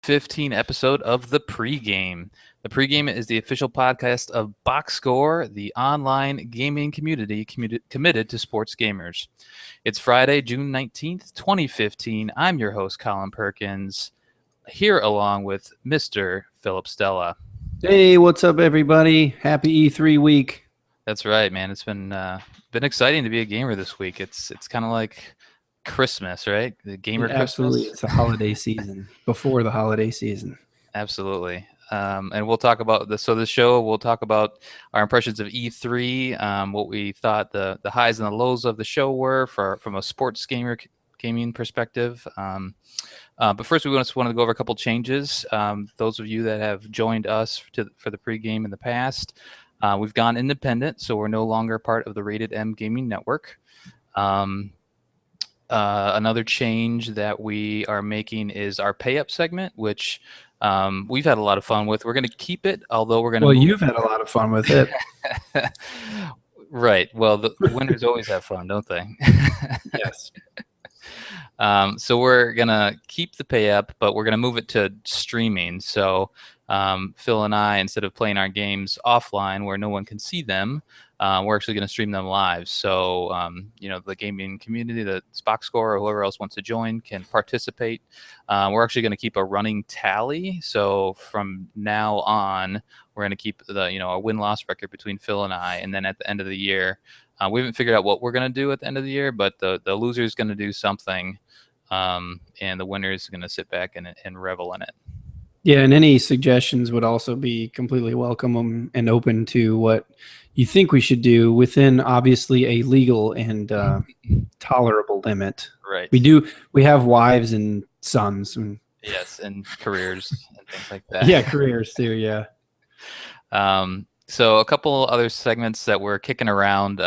15 episode of the Pregame. The Pregame is the official podcast of Box Score, the online gaming community committed to sports gamers. It's Friday, June 19th, 2015. I'm your host, Colin Perkins, here along with Mr. Philip Stella. Hey, what's up, everybody? Happy E3 week. That's right, man. It's been exciting to be a gamer this week. It's kind of like Christmas, right? The gamer Christmas. Absolutely, it's the holiday season. Before the holiday season. Absolutely. And we'll talk about this. So the show, we'll talk about our impressions of E3, what we thought the highs and the lows of the show were from a sports gaming perspective. But first, we just want to go over a couple changes. Those of you that have joined us for the pregame in the past, we've gone independent, so we're no longer part of the Rated M Gaming Network. Another change that we are making is our pay-up segment, which we've had a lot of fun with. We're going to keep it, although we're going to... Well, you've had a lot of fun with it. Right. Well, the winners always have fun, don't they? Yes. So we're going to keep the pay-up, but we're going to move it to streaming. So Phil and I, instead of playing our games offline where no one can see them, we're actually going to stream them live. So, the gaming community, the Box Score, or whoever else wants to join can participate. We're actually going to keep a running tally. So from now on, we're going to keep a win-loss record between Phil and I. And then at the end of the year, we haven't figured out what we're going to do at the end of the year, but the loser is going to do something, and the winner is going to sit back and revel in it. Yeah, and any suggestions would also be completely welcome and open to what you think we should do within, obviously, a legal and tolerable limit. Right. We have wives and sons. Yes, and careers and things like that. Yeah, careers too, yeah. So a couple other segments that we're kicking around.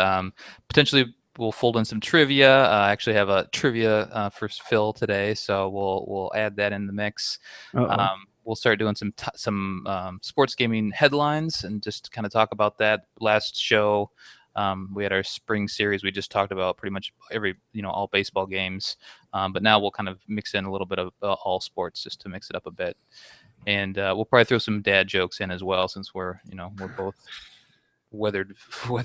Potentially we'll fold in some trivia. I actually have a trivia for Phil today, so we'll add that in the mix. We'll start doing some sports gaming headlines and just kind of talk about that. Last show, we had our spring series. We just talked about pretty much all baseball games. But now we'll kind of mix in a little bit of all sports just to mix it up a bit. And we'll probably throw some dad jokes in as well, since we're both weathered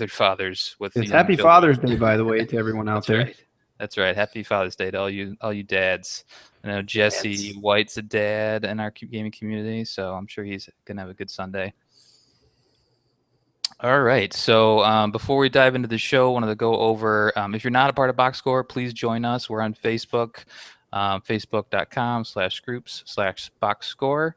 fathers. It's Happy Father's Day, by the way, to everyone out there. Right. That's right. Happy Father's Day to all you dads. I know Jesse White's a dad in our gaming community, so I'm sure he's gonna have a good Sunday. All right. So before we dive into the show, I wanted to go over, if you're not a part of Box Score, please join us. We're on Facebook, facebook.com/groups/boxscore.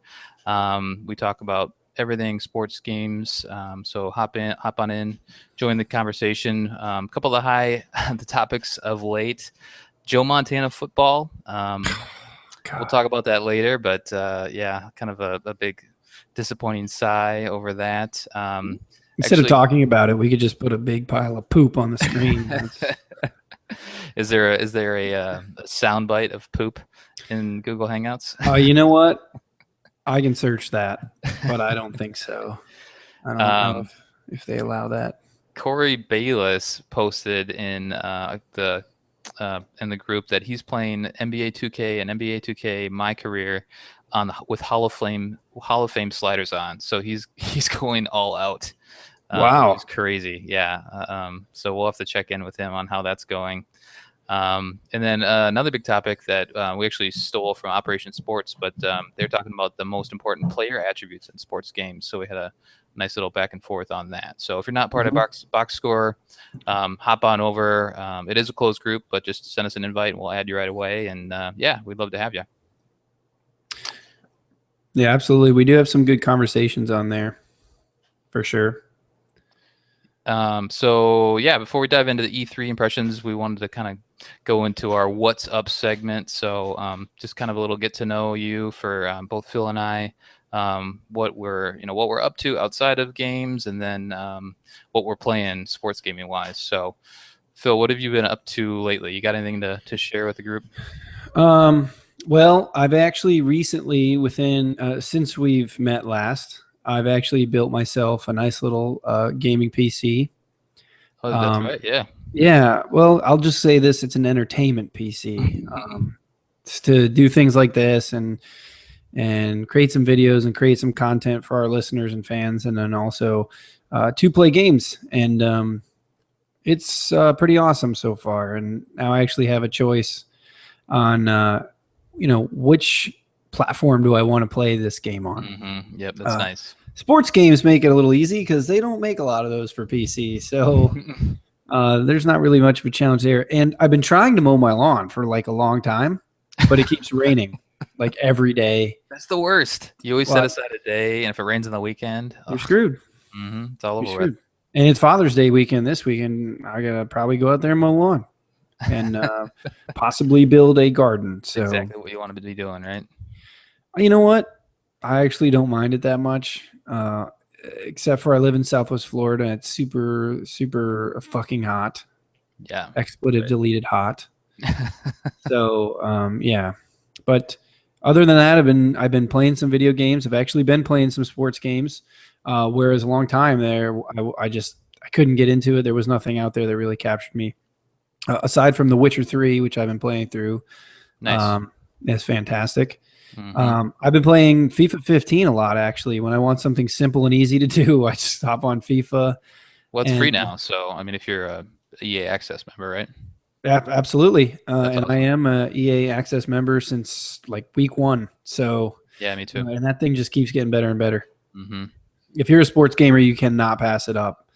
We talk about everything sports games. So hop on in, join the conversation. A couple of the topics of late. Joe Montana football. We'll talk about that later, but kind of a big disappointing sigh over that. Instead of talking about it, we could just put a big pile of poop on the screen. Is there a soundbite of poop in Google Hangouts? You know what? I can search that, but I don't think so. I don't know if they allow that. Corey Bayless posted in the group that he's playing NBA 2K and NBA 2K My Career with Hall of Fame sliders on. So he's going all out. Wow, it's crazy. Yeah. So we'll have to check in with him on how that's going. And then another big topic that we actually stole from Operation Sports, but they're talking about the most important player attributes in sports games. So we had a nice little back and forth on that. So if you're not part of Box Score, hop on over. It is a closed group, but just send us an invite and we'll add you right away. And we'd love to have you. Yeah, absolutely. We do have some good conversations on there, for sure. Before we dive into the E3 impressions, we wanted to kind of go into our What's Up segment. So just kind of a little get to know you for both Phil and I, what we're up to outside of games, and then what we're playing sports gaming wise. So Phil, what have you been up to lately? You got anything to share with the group? Well, I've actually recently, since we've met last, I've actually built myself a nice little gaming PC. Oh, that's right. Yeah. Yeah. Well, I'll just say this: it's an entertainment PC. It's to do things like this and and create some videos and create some content for our listeners and fans, and then also to play games. And it's pretty awesome so far. And now I actually have a choice on, which platform do I want to play this game on. Yep, that's nice. Sports games make it a little easy because they don't make a lot of those for PC. So there's not really much of a challenge there. And I've been trying to mow my lawn for like a long time, but it keeps raining like every day. That's the worst. You always set aside a day, and if it rains on the weekend, you're screwed. It's all over with. And it's Father's Day weekend this weekend. I gotta probably go out there and mow the lawn and possibly build a garden. So exactly what you want to be doing, right? You know what? I actually don't mind it that much. Except for I live in Southwest Florida and it's super, super fucking hot. Yeah. Expletive deleted hot. So, yeah. But other than that, I've been playing some video games. I've actually been playing some sports games. Whereas a long time there, I couldn't get into it. There was nothing out there that really captured me. Aside from The Witcher 3, which I've been playing through. Nice. It's fantastic. I've been playing FIFA 15 a lot, actually. When I want something simple and easy to do, I just hop on FIFA. Well, it's free now. So, I mean, if you're a EA Access member, right? Absolutely. And awesome. I am a EA Access member since like week 1. So yeah, me too. And that thing just keeps getting better and better. If you're a sports gamer, you cannot pass it up.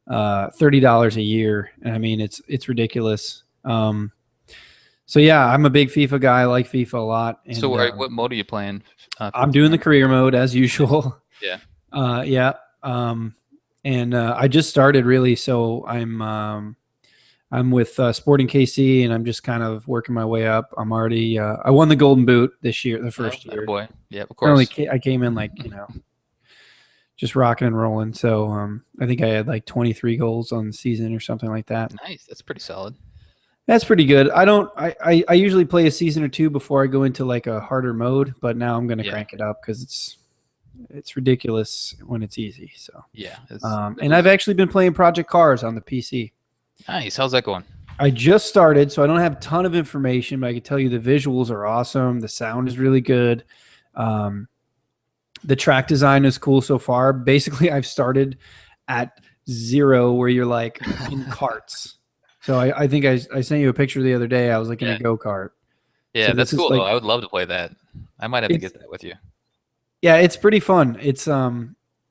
$30 a year. And I mean, it's ridiculous. So yeah, I'm a big FIFA guy. I like FIFA a lot. And, so what mode are you playing? I'm doing the career mode as usual. Yeah. Yeah. And I just started really. So I'm with Sporting KC, and I'm just kind of working my way up. I'm already I won the Golden Boot this year, the first year. Boy, yeah, of course. I came in like just rocking and rolling. So I think I had like 23 goals on the season or something like that. Nice, that's pretty solid. That's pretty good. I usually play a season or two before I go into like a harder mode, but now I'm going to crank it up because it's ridiculous when it's easy. So yeah, and I've actually been playing Project Cars on the PC. Nice. How's that going? I just started, so I don't have a ton of information, but I can tell you the visuals are awesome. The sound is really good. The track design is cool so far. Basically, I've started at 0 where you're like in carts. So I think I sent you a picture the other day. I was like in a go-kart. Yeah, so that's cool. Like, I would love to play that. I might have to get that with you. Yeah, it's pretty fun. It's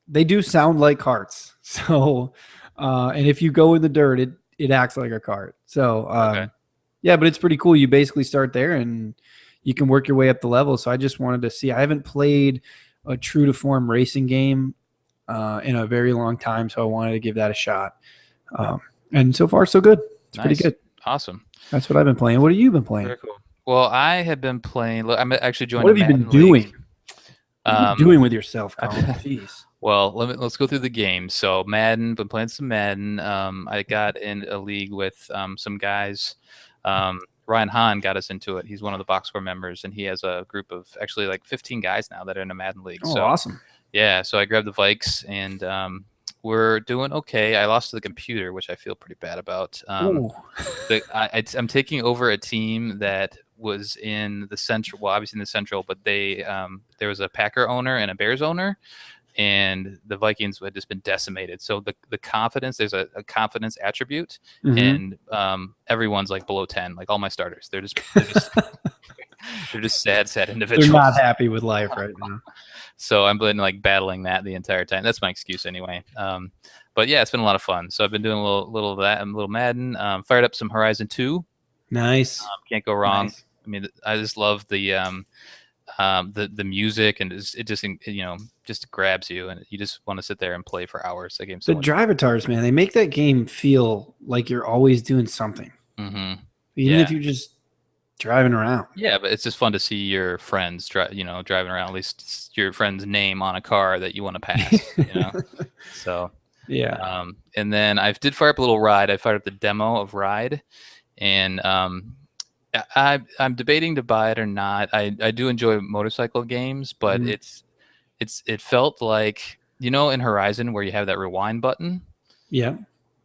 they do sound like carts. So and if you go in the dirt, it acts like a cart. So yeah, but it's pretty cool. You basically start there and you can work your way up the level. So I just wanted to see. I haven't played a true to form racing game in a very long time, so I wanted to give that a shot. And so far, so good. It's pretty good. Awesome. That's what I've been playing. What have you been playing? Very cool. Well, I have been playing. Look, I'm actually joining. What have you been doing? What are you doing with yourself, Colin? Jeez. Well, let's go through the games. So Madden, been playing some Madden. I got in a league with some guys. Ryan Hahn got us into it. He's one of the box score members, and he has a group of actually like 15 guys now that are in a Madden league. Oh, so awesome. Yeah, so I grabbed the Vikes, and we're doing okay. I lost to the computer, which I feel pretty bad about. I'm taking over a team that was in the Central, well, obviously in the Central, but there was a Packer owner and a Bears owner, and the Vikings had just been decimated. So the confidence, there's a confidence attribute, and everyone's like below 10, like all my starters. They're just they're just sad individuals. They're not happy with life right now. So I've been like battling that the entire time. That's my excuse anyway. But yeah, it's been a lot of fun. So I've been doing a little of that, a little Madden. Fired up some Horizon 2. Nice. Can't go wrong. Nice. I mean, I just love the music, and it just just grabs you, and you just want to sit there and play for hours. That game's so the Drivatars, man, they make that game feel like you're always doing something. Even if you're just driving around. Yeah, but it's just fun to see your friends driving around, at least your friend's name on a car that you want to pass. So yeah. And then I did fire up a little Ride. I fired up the demo of Ride, and I'm debating to buy it or not. I do enjoy motorcycle games, but it felt like in Horizon where you have that rewind button. Yeah.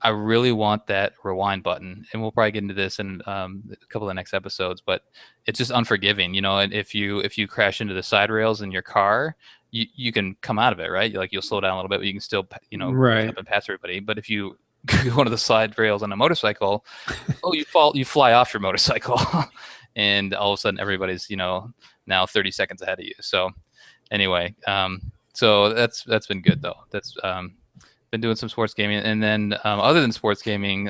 I really want that rewind button, and we'll probably get into this in a couple of the next episodes. But it's just unforgiving, And if you crash into the side rails in your car, you can come out of it, right? Like you'll slow down a little bit, but you can still catch Right. up and pass everybody. But if you go one of the side rails on a motorcycle, you fly off your motorcycle, and all of a sudden everybody's now 30 seconds ahead of you. So anyway, so that's been good though. That's been doing some sports gaming, and then other than sports gaming,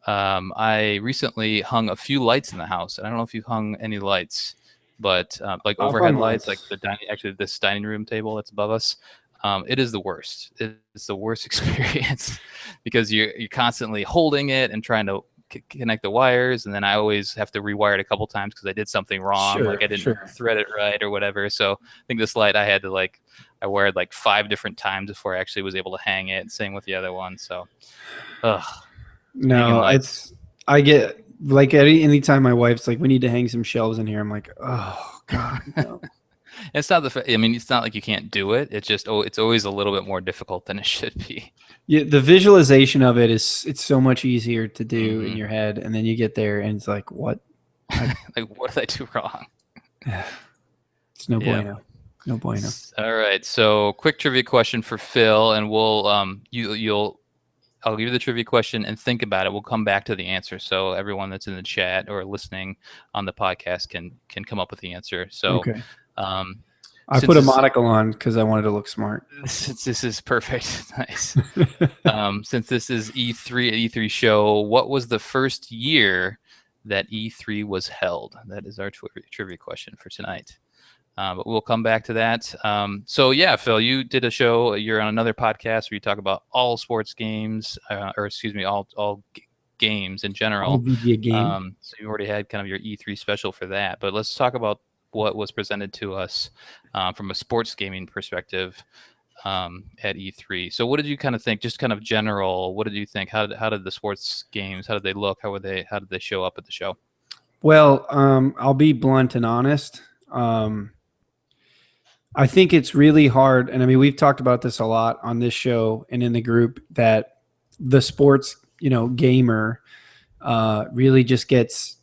I recently hung a few lights in the house. And I don't know if you've hung any lights, but like I've overhead hung lights, like lights. this dining room table that's above us. It is the worst. It's the worst experience because you're constantly holding it and trying to connect the wires, and then I always have to rewire it a couple times because I did something wrong, like I didn't Sure. thread it right or whatever. So I think this light I had to I wired like 5 different times before I actually was able to hang it. Same with the other one. So, ugh, hanging No, lights. I get like anytime my wife's like, we need to hang some shelves in here. I'm like, oh God, no. It's not I mean, it's not like you can't do it. It's just it's always a little bit more difficult than it should be. Yeah, the visualization of it's so much easier to do in Mm-hmm. your head, and then you get there and it's like, what? Like, what did I do wrong? It's no Yeah. bueno. No bueno. All right. So, quick trivia question for Phil, and we'll I'll give you the trivia question and think about it. We'll come back to the answer. So everyone that's in the chat or listening on the podcast can come up with the answer. So Okay. um, I put a monocle on because I wanted to look smart. since this is perfect, nice. Since this is E3 show, what was the first year that E3 was held? That is our trivia question for tonight. But we'll come back to that. So yeah, Phil, you did a show. You're on another podcast where you talk about all sports games, or excuse me, all games in general. All video game. So you already had kind of your E3 special for that. But let's talk about what was presented to us from a sports gaming perspective at E3. So what did you kind of think? Just kind of general. What did you think? How did the sports games? How did they look? How did they show up at the show? Well, I'll be blunt and honest. I think it's really hard, and I mean we've talked about this a lot on this show and in the group, that the sports gamer really just gets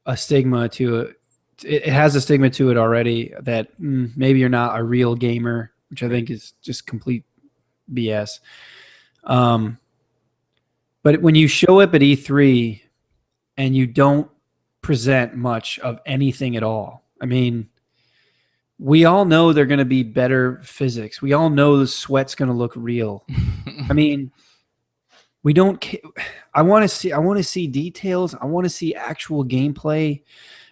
a stigma to it. It has a stigma to it already that maybe you're not a real gamer, which I think is just complete BS. But when you show up at E3 and you don't present much of anything at all, I mean, we all know they're going to be better physics. We all know the sweat's going to look real. I mean, we don't. I want to see details. I want to see actual gameplay.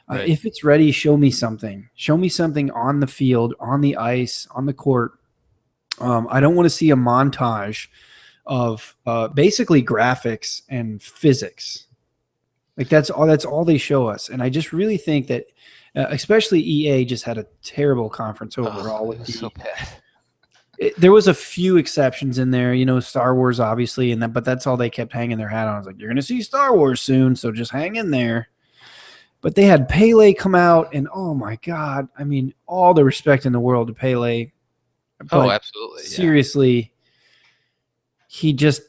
Right. If it's ready, show me something. Show me something on the field, on the ice, on the court. I don't want to see a montage of basically graphics and physics. Like that's all they show us. And I just really think that, especially EA just had a terrible conference overall. It was so bad. There was a few exceptions in there, Star Wars obviously, but that's all they kept hanging their hat on. I was like, you're going to see Star Wars soon, so just hang in there. But they had Pele come out, and oh my God, I mean, all the respect in the world to Pele. Oh, absolutely. Seriously, he's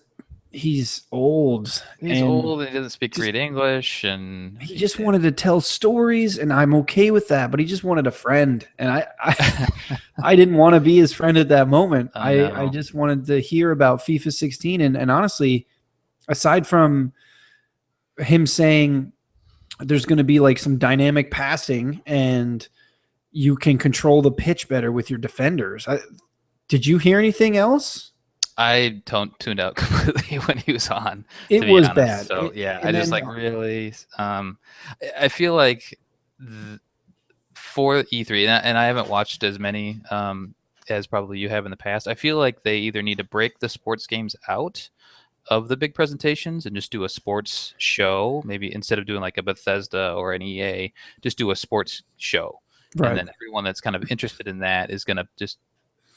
old. He's old and he doesn't speak great English, and he just wanted to tell stories, and I'm okay with that, but he just wanted a friend. And I didn't want to be his friend at that moment. I just wanted to hear about FIFA 16. And honestly, aside from him saying there's going to be like some dynamic passing and you can control the pitch better with your defenders, did you hear anything else? I tuned out completely when he was on. It was bad. So I just really. I feel like for E3, and I haven't watched as many as probably you have in the past. I feel like they either need to break the sports games out of the big presentations and just do a sports show, maybe instead of doing like a Bethesda or an EA, just do a sports show, right. And then everyone that's kind of interested in that is going to just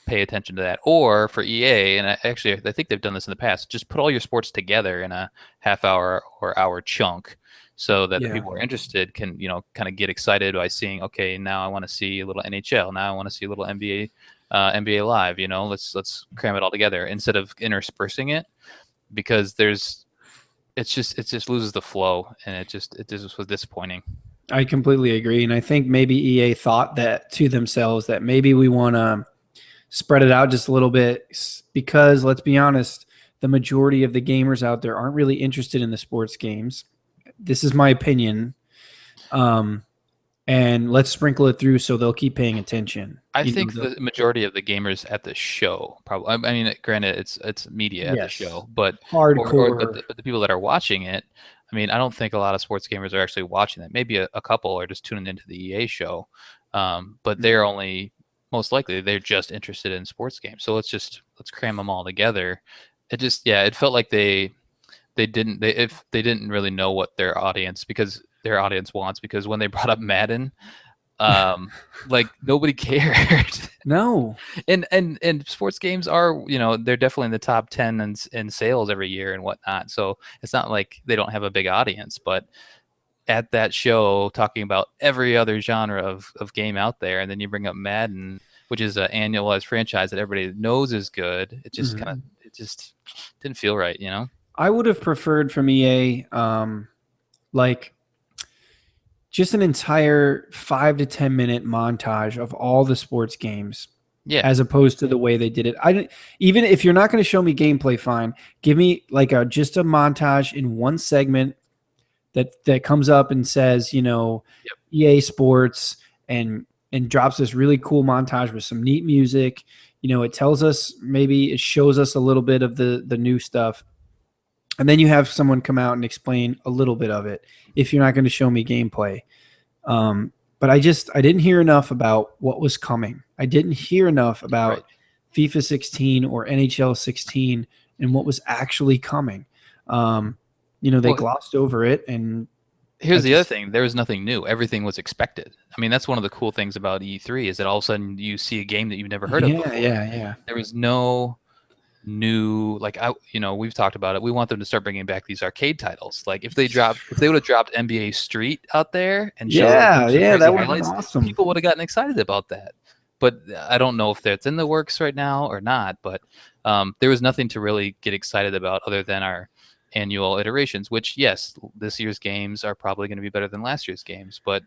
pay attention to that. Or for EA, and I think they've done this in the past, just put all your sports together in a half hour or hour chunk so that the people who are interested can kind of get excited by seeing, okay, now I want to see a little NHL, now I want to see a little NBA Live, let's cram it all together instead of interspersing it, because it just loses the flow, and it just was disappointing. I completely agree, and I think maybe EA thought that to themselves that maybe we want to spread it out just a little bit because let's be honest, the majority of the gamers out there aren't really interested in the sports games. This is my opinion. And let's sprinkle it through so they'll keep paying attention. I think the majority of the gamers at the show probably. I mean, granted, it's media at the show, but hardcore. But the people that are watching it, I mean, I don't think a lot of sports gamers are actually watching it. Maybe a couple are just tuning into the EA show, but they're only most likely they're just interested in sports games. So let's cram them all together. It felt like they didn't really know what their audience wants, because when they brought up Madden, like nobody cared. No. And sports games are, they're definitely in the top 10 in sales every year and whatnot. So it's not like they don't have a big audience, but at that show talking about every other genre of game out there, and then you bring up Madden, which is an annualized franchise that everybody knows is good. It just it just didn't feel right, I would have preferred from EA, like just an entire 5 to 10 minute montage of all the sports games, as opposed to the way they did it. Even if you're not going to show me gameplay, fine. Give me like just a montage in one segment that comes up and says, EA Sports, and drops this really cool montage with some neat music. It tells us, maybe it shows us a little bit of the new stuff. And then you have someone come out and explain a little bit of it if you're not going to show me gameplay. But I didn't hear enough about what was coming. I didn't hear enough about FIFA 16 or NHL 16 and what was actually coming. They glossed over it. And here's the other thing. There was nothing new. Everything was expected. I mean, that's one of the cool things about E3 is that all of a sudden you see a game that you've never heard of before. Yeah. There was no new, we've talked about it. We want them to start bringing back these arcade titles. Like if they would have dropped NBA Street out there and showed that would have been awesome. People would have gotten excited about that. But I don't know if that's in the works right now or not. But there was nothing to really get excited about other than our annual iterations. Which, yes, this year's games are probably going to be better than last year's games, but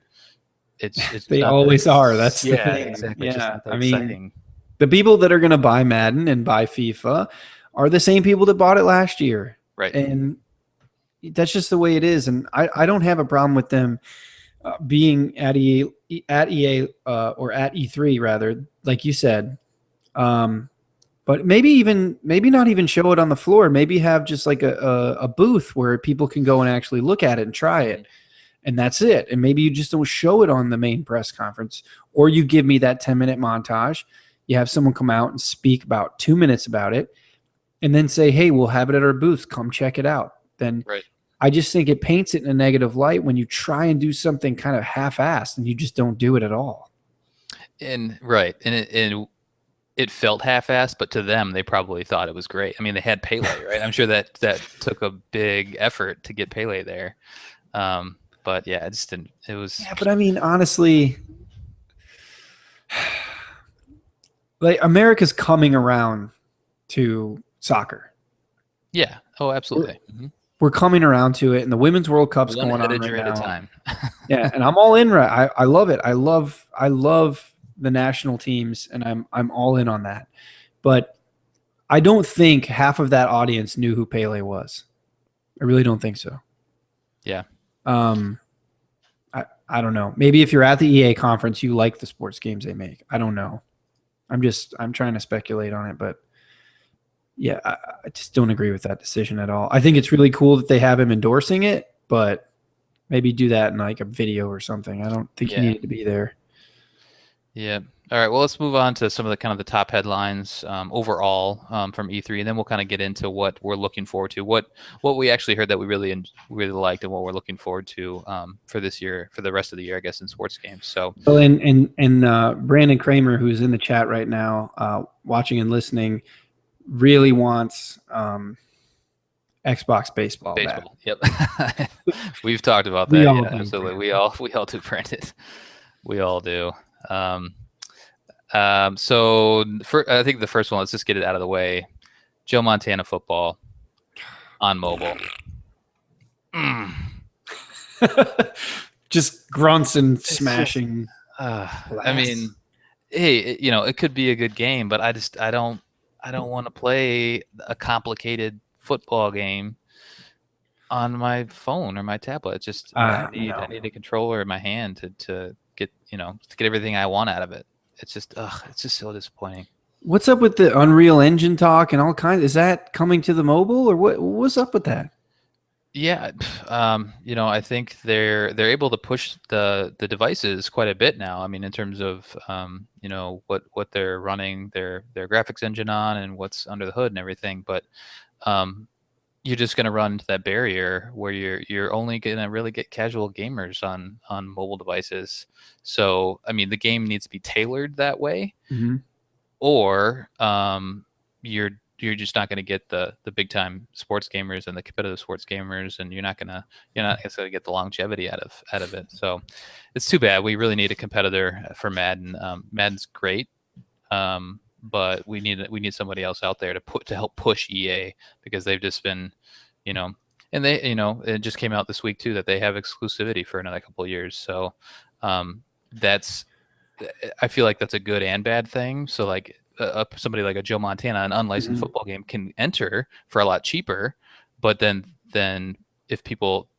it's they always are. That's the thing. Exactly. Yeah, exciting. The people that are going to buy Madden and buy FIFA are the same people that bought it last year. Right. And that's just the way it is. And I don't have a problem with them being at EA or at E3 rather, like you said. But maybe not even show it on the floor. Maybe have just like a booth where people can go and actually look at it and try it. And that's it. And maybe you just don't show it on the main press conference, or you give me that 10-minute montage. You have someone come out and speak about 2 minutes about it, and then say, hey, we'll have it at our booth. Come check it out. Then I just think it paints it in a negative light when you try and do something kind of half-assed and you just don't do it at all. And it felt half-assed, but to them, they probably thought it was great. I mean, they had Pele, right? I'm sure that took a big effort to get Pele there. But yeah, it just didn't. It was. Yeah, but I mean, honestly, like America's coming around to soccer. Yeah. Oh, absolutely. We're coming around to it, and the Women's World Cup's going on right now. At a time. Yeah, and I'm all in. Right, I love it. I love the national teams, and I'm all in on that. But I don't think half of that audience knew who Pele was. I really don't think so. Yeah. I don't know. Maybe if you're at the EA conference, you like the sports games they make. I don't know. I'm trying to speculate on it, but yeah, I just don't agree with that decision at all. I think it's really cool that they have him endorsing it, but maybe do that in like a video or something. I don't think he needed to be there. Yeah. All right. Well, let's move on to some of the top headlines overall from E3, and then we'll kind of get into what we're looking forward to, what we actually heard that we really liked, and what we're looking forward to for this year, for the rest of the year, I guess, in sports games. So, and Brandon Kramer, who's in the chat right now, watching and listening, really wants Xbox baseball. Yep. We've talked about that. Yeah, absolutely. We all do, Brandon. We all do. So I think the first one, let's just get it out of the way. Joe Montana football. on mobile. Mm. Just grunts and It's just, smashing I glass. mean, hey, it could be a good game, but I don't want to play a complicated football game on my phone or my tablet. It's just I No. need a controller in my hand to get to get everything I want out of it. It's just so disappointing. What's up with the Unreal Engine talk and all kinds? Is that coming to the mobile or what? What's up with that? Yeah, I think they're able to push the devices quite a bit now. I mean, in terms of what they're running their graphics engine on and what's under the hood and everything. But um, you're just going to run into that barrier where you're only going to really get casual gamers on mobile devices. So, I mean, the game needs to be tailored that way, Mm-hmm. or you're just not going to get the big time sports gamers and the competitive sports gamers, and you're not necessarily get the longevity out of it. So, it's too bad. We really need a competitor for Madden. Madden's great, but we need somebody else out there to help push EA because they've just been, you know, and it just came out this week too that they have exclusivity for another couple of years. So that's I feel like that's a good and bad thing. So like somebody like a Joe Montana, an unlicensed Mm-hmm. football game, can enter for a lot cheaper, but then if people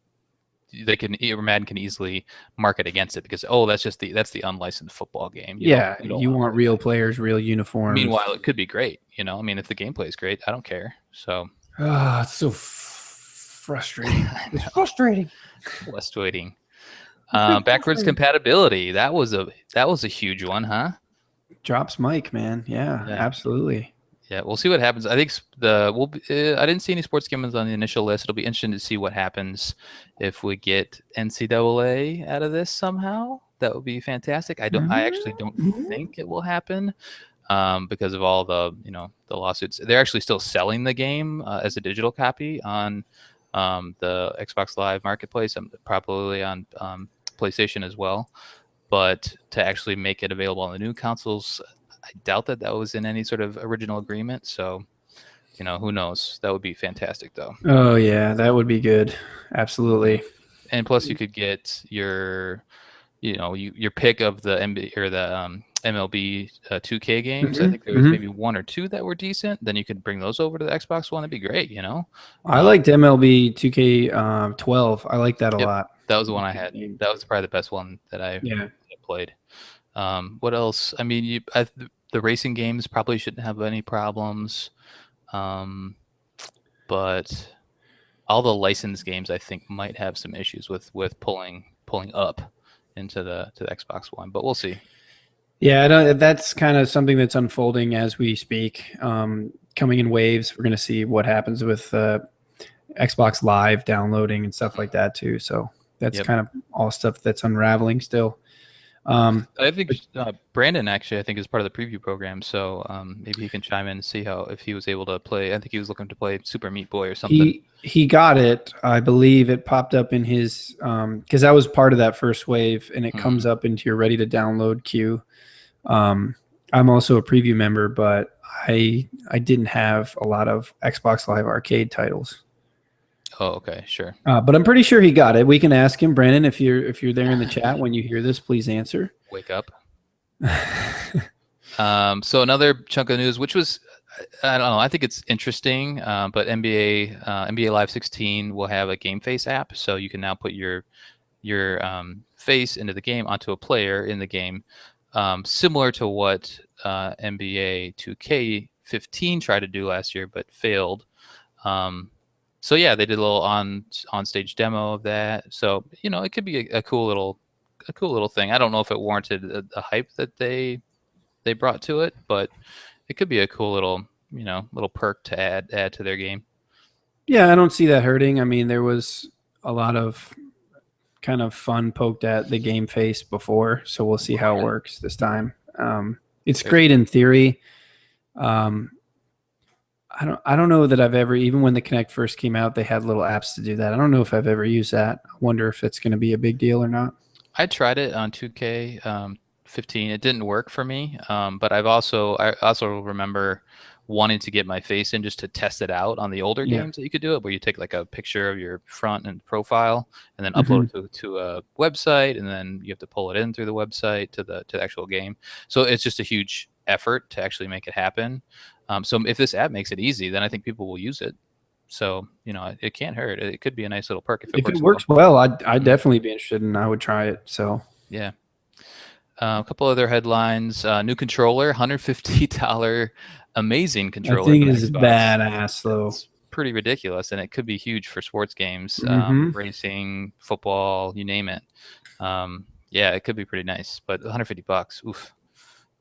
they can Madden can easily market against it because that's the unlicensed football game. You don't Yeah, you don't you want to want play real that. players, real uniforms. Meanwhile, it could be great. I mean, if the gameplay is great, I don't care. So Ah, it's so frustrating. I It's know, frustrating. frustrating. It's really Backwards frustrating. compatibility. That was a huge one, huh? Drops mic, man. Yeah, Yeah. absolutely. Yeah, we'll see what happens. I think I didn't see any sports games on the initial list. It'll be interesting to see what happens if we get NCAA out of this somehow. That would be fantastic. I actually don't Mhm. think it will happen because of all the lawsuits. They're actually still selling the game as a digital copy on the Xbox Live Marketplace and probably on PlayStation as well. But to actually make it available on the new consoles, I doubt that was in any sort of original agreement. So, who knows? That would be fantastic, though. Oh yeah, that would be good. Absolutely. And plus, you could get your pick of the NBA or the MLB 2K games. I Hmm. think there was Hmm. maybe one or two that were decent. Then you could bring those over to the Xbox One. That'd be great. I Um, liked MLB 2K 12. I like that a yep, lot. that was the one I had. That was probably the best one that I Yeah. played. What else? I mean, the racing games probably shouldn't have any problems. Um, but all the licensed games I think might have some issues with pulling up into the Xbox One, but we'll see. Yeah, I don't, that's kind of something that's unfolding as we speak. Coming in waves. We're going to see what happens with Xbox Live downloading and stuff like that too. So that's Yep. kind of all stuff that's unraveling still. Um, I think but Brandon actually I think is part of the preview program, so maybe he can chime in and see how if he was able to play. I think he was looking to play Super Meat Boy or something. he got it. I believe it popped up in his because I was part of that first wave, and it Hmm. comes up into your ready to download queue. Um, I'm also a preview member, but I didn't have a lot of Xbox Live Arcade titles. Oh, okay, sure. But I'm pretty sure he got it. We can ask him, Brandon, if you're there in the chat when you hear this, please answer. Wake up. So another chunk of news, which was I don't know. I think it's interesting, but NBA Live 16 will have a Game Face app, so you can now put your face into the game onto a player in the game, similar to what NBA 2K15 tried to do last year but failed. Um, so yeah, they did a little on stage demo of that. So it could be a cool little thing. I don't know if it warranted the hype that they brought to it, but it could be a cool little perk to add to their game. Yeah, I don't see that hurting. I mean, there was a lot of kind of fun poked at the game face before, so we'll see how it works this time. It's Sure. great in theory. Um, I don't know that I've ever, even when the Connect first came out, they had little apps to do that. I don't know if I've ever used that. I wonder if it's going to be a big deal or not. I tried it on 2K 15. It didn't work for me, but I also remember wanting to get my face in just to test it out on the older Yeah. games that you could do it, where you take like a picture of your front and profile and then Mm-hmm. upload it to a website, and then you have to pull it in through the website to the actual game. So it's just a huge effort to actually make it happen. So if this app makes it easy, then I think people will use it. So, it can't hurt. It could be a nice little perk if it If it works well. works well, I'd Mhm. definitely be interested, and I would try it. So Yeah. A couple other headlines. New controller, $150 amazing that controller thing from is Xbox. badass, though. It's pretty ridiculous, and it could be huge for sports games, Mm-hmm. racing, football, you name it. Yeah, it could be pretty nice, but $150, oof.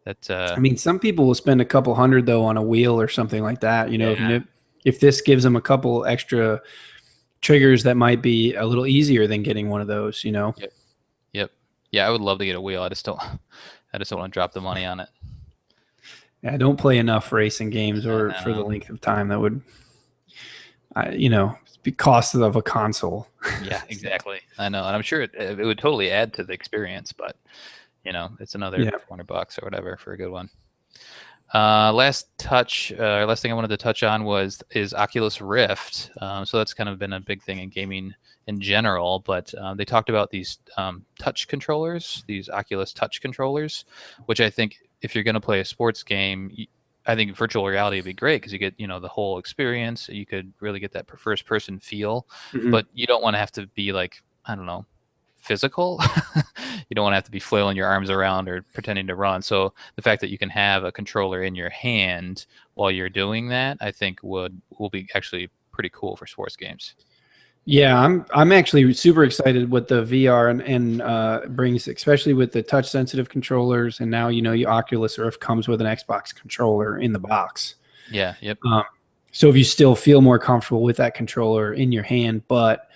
That's I mean, some people will spend a couple hundred though on a wheel or something like that. yeah, If this gives them a couple extra triggers, that might be a little easier than getting one of those. yep, yep, yeah. I would love to get a wheel. I just don't, I just don't want to drop the money on it. I don't play enough racing games, or for the length of time that would, be cost of a console. Yeah, exactly. I know, and I'm sure it would totally add to the experience, but it's another Yeah. $400 or whatever for a good one. Last thing I wanted to touch on is Oculus Rift. So that's kind of been a big thing in gaming in general, but they talked about these touch controllers, these Oculus touch controllers, which I think if you're going to play a sports game, I think virtual reality would be great because you get the whole experience. You could really get that first person feel, Mm-hmm. but you don't want to have to be like, I don't know, physical. You don't want to have to be flailing your arms around or pretending to run. So the fact that you can have a controller in your hand while you're doing that, I think will be actually pretty cool for sports games. Yeah, I'm actually super excited what the VR and brings, especially with the touch sensitive controllers. And now your Oculus Rift comes with an Xbox controller in the box. Yeah. Yep. So if you still feel more comfortable with that controller in your hand, but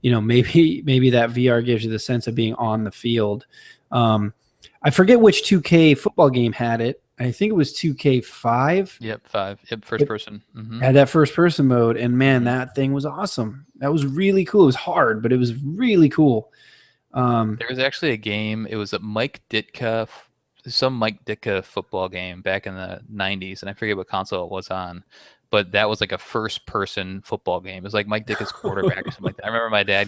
maybe that VR gives you the sense of being on the field. I forget which 2K football game had it. I think it was 2K5. Yep. 5. Yep. First person. Mm-hmm. Had that first person mode, and man, that thing was awesome. That was really cool. It was hard, but it was really cool. There was actually a game. It was a some Mike Ditka football game back in the 90s, and I forget what console it was on, but that was like a first-person football game. It was like Mike Ditka's quarterback or something like that. I remember my dad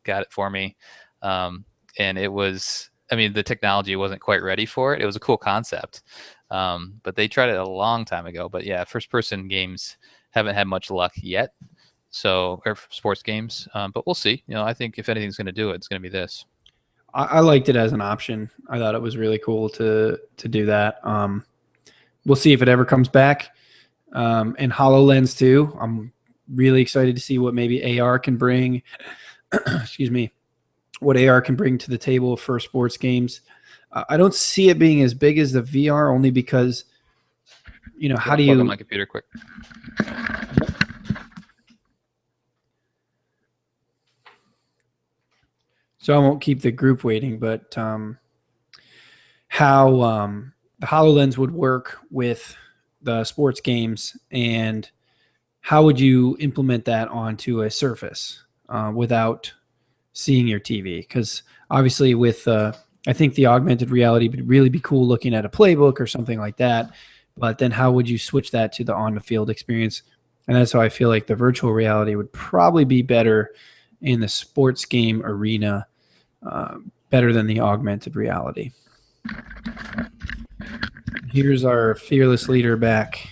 got it for me, and it was. I mean, the technology wasn't quite ready for it. It was a cool concept, but they tried it a long time ago. But yeah, first-person games haven't had much luck yet. So, or sports games, but we'll see. I think if anything's going to do it, it's going to be this. I liked it as an option. I thought it was really cool to do that. We'll see if it ever comes back. And HoloLens too. I'm really excited to see what maybe AR can bring. Excuse me. What AR can bring to the table for sports games. I don't see it being as big as the VR, only because how do you plug on my computer quick? So I won't keep the group waiting, but how the HoloLens would work with the sports games, and how would you implement that onto a surface without seeing your TV? Because obviously with I think the augmented reality would really be cool looking at a playbook or something like that. But then how would you switch that to the on-the-field experience? And that's how I feel like the virtual reality would probably be better in the sports game arena, better than the augmented reality. Here's our fearless leader back.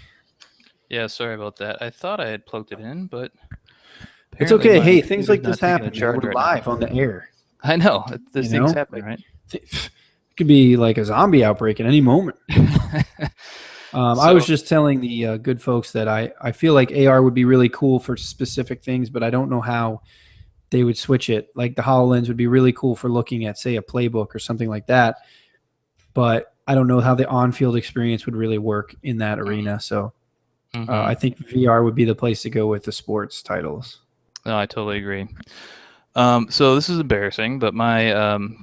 Yeah, sorry about that. I thought I had plugged it in, but it's okay. Hey, things like this happen. We're right live on the air. I know. This thing's happening, right? It could be like a zombie outbreak at any moment. I was just telling the good folks that I feel like AR would be really cool for specific things, but I don't know how they would switch it. Like the HoloLens would be really cool for looking at, say, a playbook or something like that. But I don't know how the on-field experience would really work in that arena. So I think VR would be the place to go with the sports titles. No, I totally agree. So this is embarrassing, but my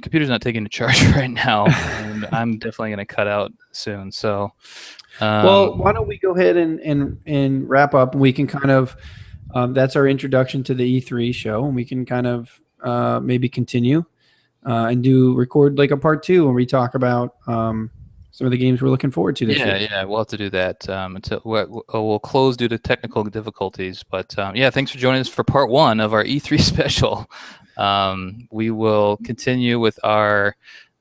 computer's not taking a charge right now, and I'm definitely going to cut out soon. So, well, why don't we go ahead and wrap up? We can kind of that's our introduction to the E3 show, and we can kind of maybe continue and record like a part 2 when we talk about some of the games we're looking forward to this year. Yeah, we'll have to do that until we'll close due to technical difficulties. But yeah, thanks for joining us for part 1 of our E3 special. We will continue with our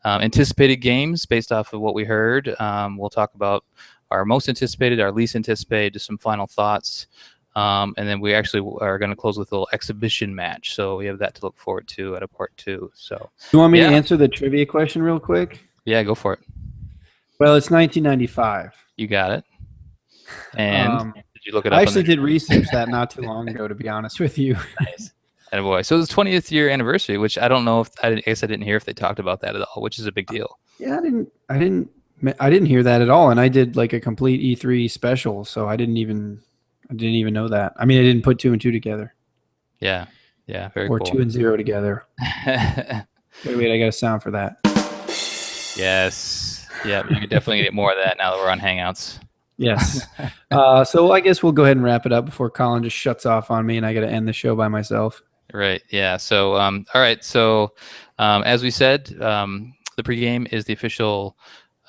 anticipated games based off of what we heard. We'll talk about our most anticipated, our least anticipated, just some final thoughts. And then we actually are going to close with a little exhibition match. So we have that to look forward to at a part 2. So you want me to answer the trivia question real quick? Yeah, go for it. Well, it's 1995. You got it. And did you look it up? I actually did research that not too long ago, to be honest with you. Nice. And boy, so it's 20th year anniversary, which I don't know if I guess I didn't hear if they talked about that at all, which is a big deal. Yeah, I didn't hear that at all, and I did like a complete E3 special, so I didn't even know that. I mean, I didn't put 2 and 2 together. Yeah, very or cool. 2 and 0 together. wait, I got a sound for that. Yes. Yeah, you can definitely get more of that now that we're on Hangouts. Yes. So I guess we'll go ahead and wrap it up before Colin just shuts off on me and I got to end the show by myself. Right. Yeah. So, all right. So, as we said, the pregame is the official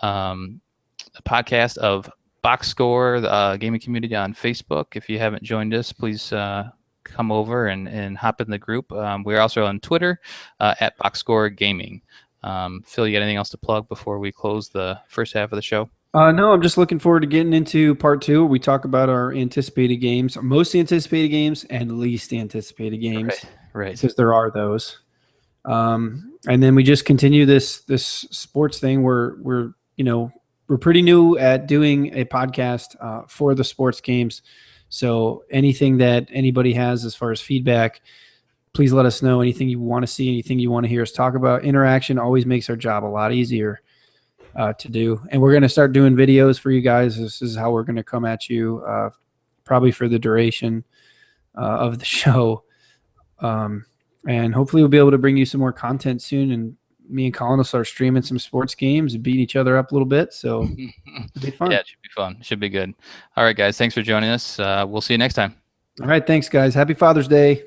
podcast of Box Score, the gaming community on Facebook. If you haven't joined us, please come over and hop in the group. We're also on Twitter at Box Score Gaming. Phil, you got anything else to plug before we close the first half of the show? No, I'm just looking forward to getting into part 2. We talk about our anticipated games, our most anticipated games, and least anticipated games. Right. Because there are those. And then we just continue this sports thing. We're pretty new at doing a podcast for the sports games. So anything that anybody has as far as feedback, please let us know. Anything you want to see, anything you want to hear us talk about. Interaction always makes our job a lot easier to do. And we're going to start doing videos for you guys. This is how we're going to come at you probably for the duration of the show. And hopefully we'll be able to bring you some more content soon. And me and Colin will start streaming some sports games and beat each other up a little bit. So it'll be fun. Yeah, it should be fun. It should be good. All right, guys. Thanks for joining us. We'll see you next time. All right. Thanks, guys. Happy Father's Day.